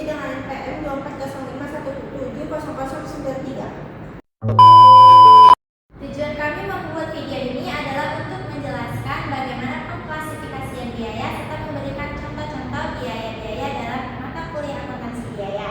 disetujui dengan PM 2405170093. Tujuan kami membuat video ini adalah untuk menjelaskan bagaimana pengklasifikasian biaya serta memberikan contoh-contoh biaya-biaya dalam mata kuliah akuntansi biaya.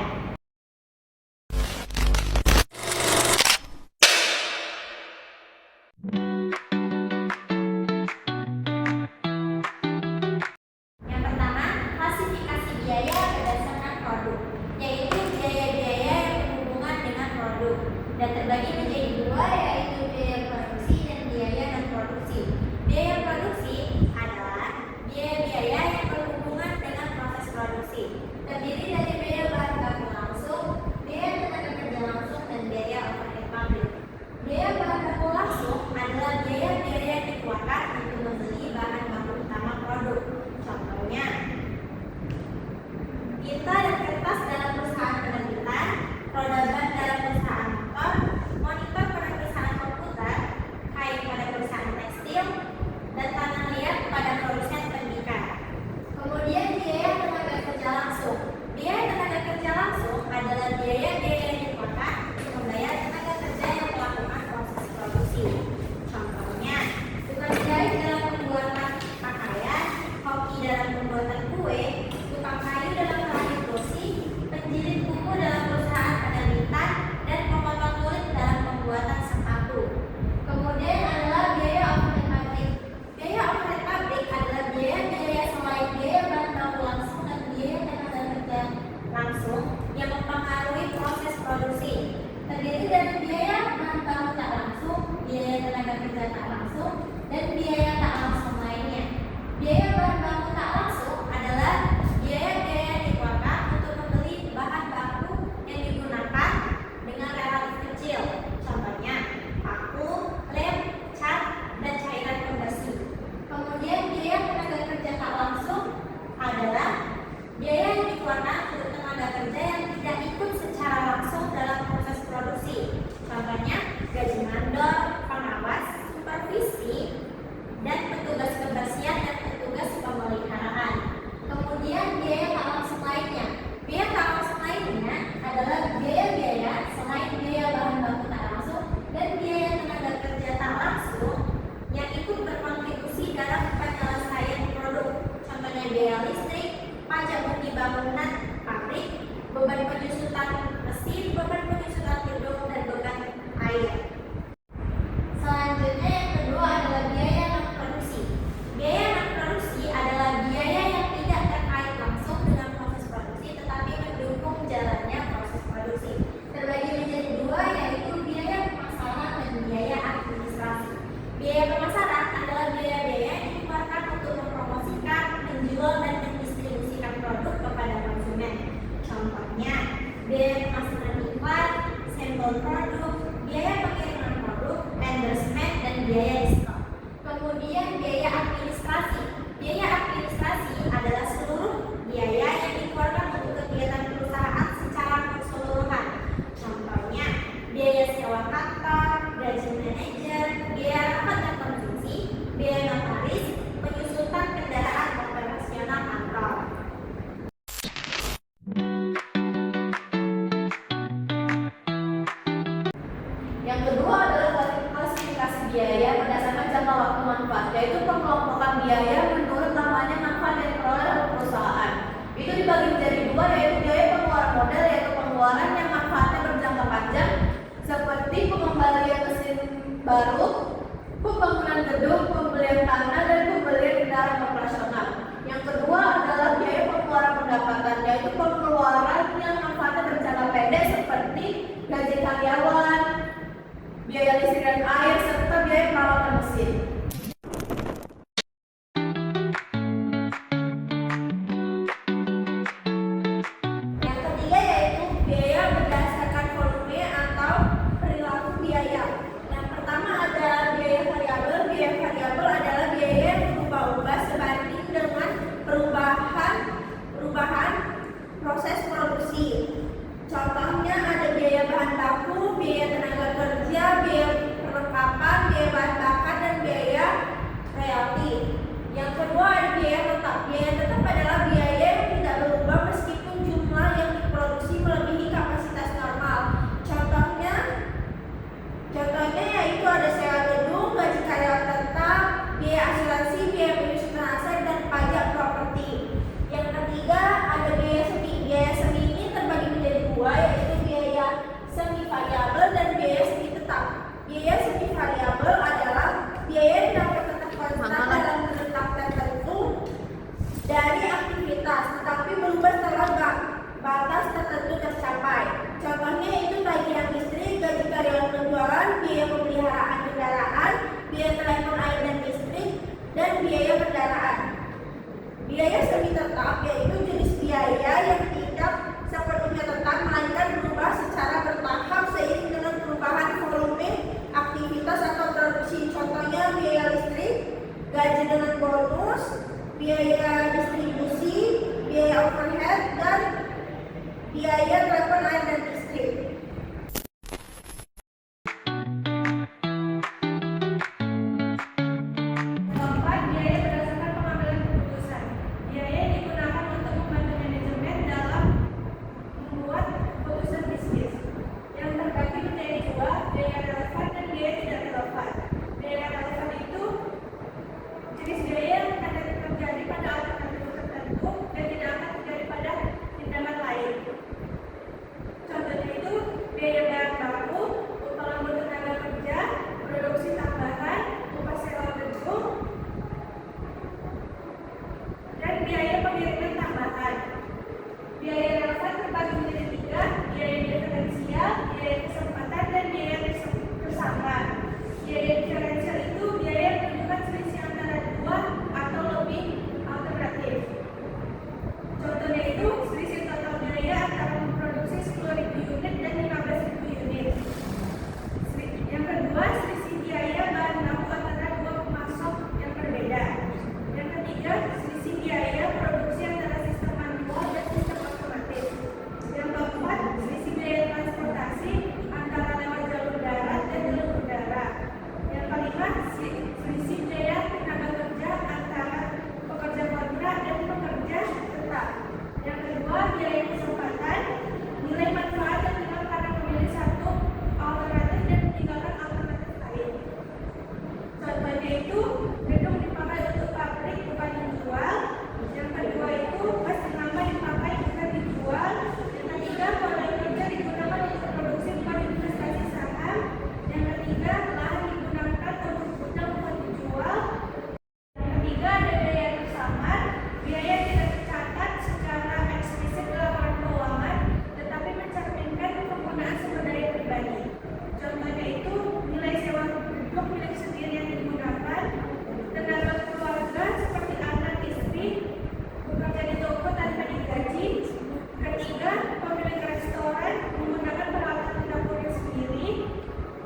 Yang pertama, klasifikasi biaya berdasarkan produk, yaitu biaya-biaya yang berhubungan dengan produk dan terbagi menjadi dua, yaitu biaya produksi dan biaya non produksi. Biaya produksi adalah biaya-biaya yang berhubungan dengan proses produksi, terdiri dari biaya bahan baku langsung, biaya tenaga kerja langsung, dan biaya overhead pabrik. Biaya bahan baku langsung adalah biaya-biaya yang dikeluarkan untuk membeli bahan baku utama produk. Contohnya, tinta dan kertas dalam perusahaan penerbitan, roda ban dalam perusahaan motor, monitor pada perusahaan komputer, kain pada perusahaan tekstil, dan tanah liat pada produsen tembikar. Kemudian biaya tenaga kerja langsung. Biaya tenaga kerja langsung adalah biaya-biaya yang dikeluarkan untuk membayar tenaga kerja yang melakukan proses produksi. Contohnya, tukang jahit dalam pembuatan pakaian, koki dalam pembuatan kue, tukang kayu dalam merajut kursi, penjilid buku dalam perusahaan penerbitan, dan pemotong kulit dalam pembuatan sepatu. Kemudian adalah biaya overhead pabrik. Biaya overhead pabrik adalah biaya-biaya selain biaya bahan baku langsung dan biaya tenaga kerja langsung yang mempengaruhi proses produksi. Terdiri dari biaya bahan baku tak langsung, biaya tenaga kerja tak langsung, dan biaya tak langsung lainnya. Biaya bahan baku tak langsung adalah biaya-biaya yang dikeluarkan untuk membeli bahan baku yang digunakan dengan relatif kecil. Contohnya, paku, lem, cat, dan cairan pembersih. Kemudian biaya tenaga kerja tak langsung adalah biaya yang dikeluarkan untuk tenaga kerja yang tidak ikut secara langsung dalam proses produksi. Contohnya, gaji mandor, pengawas, supervisi, dan petugas kebersihan dan petugas pemeliharaan. Kemudian biaya tak langsung lainnya. Biaya tak langsung lainnya adalah biaya-biaya selain biaya bahan baku tak langsung dan biaya tenaga kerja tak langsung yang ikut berkontribusi dalam penyelesaian produk. Contohnya biaya listrik, pajak bagi bangunan pabrik, beban penyusutan mesin, beban penyusutan gedung, dan beban air. Selanjutnya yang kedua adalah biaya non produksi. Biaya non produksi adalah biaya yang tidak terkait langsung dengan proses produksi tetapi mendukung jalannya proses produksi. Terbagi menjadi dua, yaitu biaya pemasaran dan biaya administrasi. Biaya pemasaran adalah biaya-biaya yang dikeluarkan untuk mempromosikan, menjual, dan mendistribusikan produk kepada konsumen. Contohnya, biaya pemasaran iklan, sampel produk, biaya pengiriman produk, endorsement, dan biaya diskon. Kemudian biaya administrasi. Biaya administrasi adalah seluruh biaya yang dikeluarkan untuk kegiatan perusahaan secara keseluruhan. Contohnya, biaya sewa kantor, gaji manajer, biaya rapat dan konsumsi, biaya notaris, penyusutan kendaraan operasional kantor. Yang kedua adalah klasifikasi biaya berdasarkan jangka waktu manfaat, yaitu pengelompokan biaya menurut lamanya manfaat yang diperoleh oleh perusahaan. Itu dibagi menjadi dua, yaitu biaya pengeluaran modal, yaitu pengeluaran yang manfaatnya berjangka panjang, seperti pengembalian mesin baru, pembangunan gedung, pembelian tanah, dan pembelian kendaraan operasional. Yang kedua adalah biaya pengeluaran pendapatan, yaitu pengeluaran yang manfaatnya berjangka pendek, seperti gaji karyawan, biaya listrik dan air, serta biaya perawatan mesin. Yang ketiga yaitu biaya berdasarkan volume atau perilaku biaya. Yang pertama ada biaya variabel. Biaya variabel adalah biaya yang berubah-ubah sebanding dengan perubahan proses produksi. Contohnya ada biaya bahan baku, biaya tenaga kerja, biaya perlengkapan, biaya bahan bakar, dan biaya dan biaya kendaraan. Biaya semi tetap yaitu jenis biaya yang tidak sepenuhnya tetap melainkan berubah secara bertahap seiring dengan perubahan volume aktivitas atau produksi. Contohnya biaya listrik, gaji dengan bonus, biaya distribusi, biaya overhead, dan biaya telepon, air, dan listrik. Keempat, biaya berdasarkan pengambilan keputusan. Biaya yang digunakan untuk membantu manajemen dalam membuat keputusan bisnis. Yang terbagi menjadi dua, biaya relevan dan biaya tidak relevan. Biaya relevan itu jenis biaya yang akan terjadi pada alternatif tertentu dan tidak akan terjadi pada tindakan lain. Contohnya itu biaya bahan baku, upah lembur tenaga kerja, produksi tambahan, upah sewa gedung, dan biaya pengiriman tambahan. Biaya relevan terbagi menjadi tiga, biaya diferensial, biaya kesempatan, dan biaya bersama. Biaya diferensial itu biaya yang menunjukkan selisih antara dua atau lebih alternatif. Contohnya itu selisih total biaya antara memproduksi 10.000 unit dan 15.000 unit. Yang kedua, selisih biaya bahan baku antara dua pemasok yang berbeda. Yang ketiga, selisih biaya produksi antara sistem manual dan sistem otomatis. Yang keempat, selisih biaya transportasi antara lewat jalur darat dan jalur udara. Yang kelima, selisih biaya tenaga kerja antara pekerja kontrak dan pekerja tetap. Yang kedua, biaya kesempatan, nilai manfaat yang hilang karena memilih satu alternatif dan meninggalkan alternatif lain. Contohnya itu gedung dipakai untuk pabrik bukan dijual. Yang kedua itu mesin lama dipakai bukan dijual. Yang ketiga, modal kerja digunakan untuk produksi bukan investasi saham. Yang ketiga, lahan digunakan untuk gudang bukan dijual. Yang ketiga, ada biaya tersamar, biaya yang tidak tercatat secara eksplisit dalam laporan keuangan, tetapi mencerminkan penggunaan sumber daya pribadi. Contohnya itu nilai sewa gedung milik sendiri yang digunakan, tenaga keluarga seperti anak, istri, bekerja di toko tanpa digaji. Ketiga, pemilik restoran menggunakan peralatan dapurnya sendiri.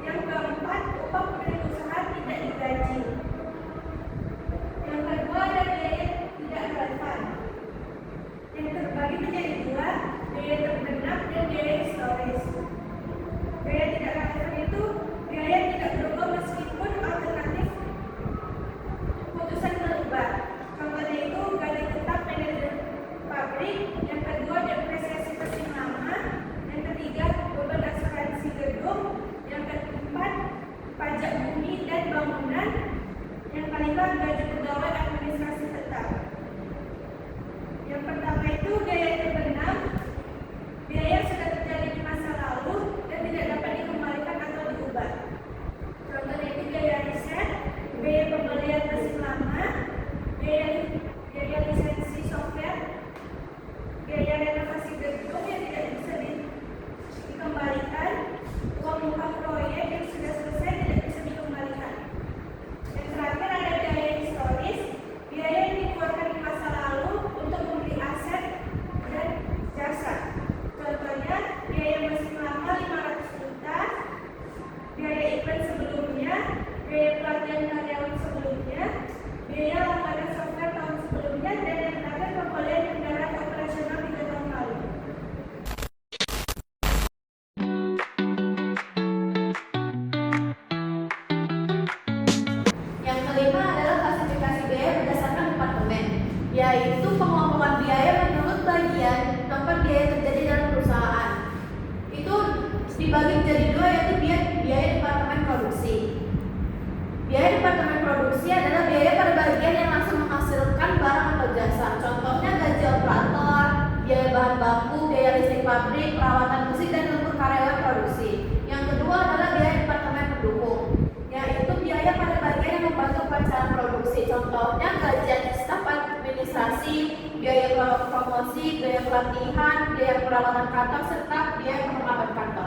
Yang keempat, upah pemilik usaha tidak digaji. Yang kedua, ada biaya tidak relevan. Yang terbagi menjadi dua, biaya terbenam dan biaya historis. Biaya tidak relevan itu biaya yang tidak berubah meskipun alternatif keputusan berubah. Contohnya itu gaji tetap manajer pabrik. Yang kedua, depresiasi mesin lama. Yang ketiga, beban asuransi gedung. Yang keempat, pajak bumi dan bangunan. Yang kelima, gaji pegawai administrasi tetap. Yang pertama itu biaya terbenam, biaya yang sudah terjadi di masa lalu dan tidak dapat dikembalikan atau diubah. Contohnya itu biaya riset, biaya pembelian mesin lama, biaya lisensi software, biaya renovasi gedung yang tidak bisa dikembalikan, uang muka proyek yang sudah selesai tidak bisa dikembalikan. Yang terakhir ada biaya historis, biaya yang dikeluarkan di masa lalu untuk membeli aset dan jasa. Contohnya biaya mesin lama 500 juta, biaya iklan sebelumnya, biaya pelatihan karyawan sebelumnya, biaya langganan software tahun sebelumnya, dan yang terakhir pembelian kendaraan operasional 3 tahun lalu. Yang kelima adalah klasifikasi biaya berdasarkan departemen, yaitu pengelompokan biaya menurut bagian tempat biaya terjadi dalam perusahaan. Itu dibagi menjadi dua, yaitu biaya departemen produksi. Biaya departemen produksi adalah biaya pada bagian yang langsung menghasilkan barang atau jasa. Contohnya gaji operator, biaya bahan baku, biaya listrik pabrik, perawatan musik, dan lembur karyawan produksi. Yang kedua adalah biaya departemen pendukung, yaitu biaya pada bagian yang membantu perencanaan produksi. Contohnya gajian staf administrasi, biaya promosi, biaya pelatihan, biaya perawatan kantor, serta biaya perlengkapan kantor.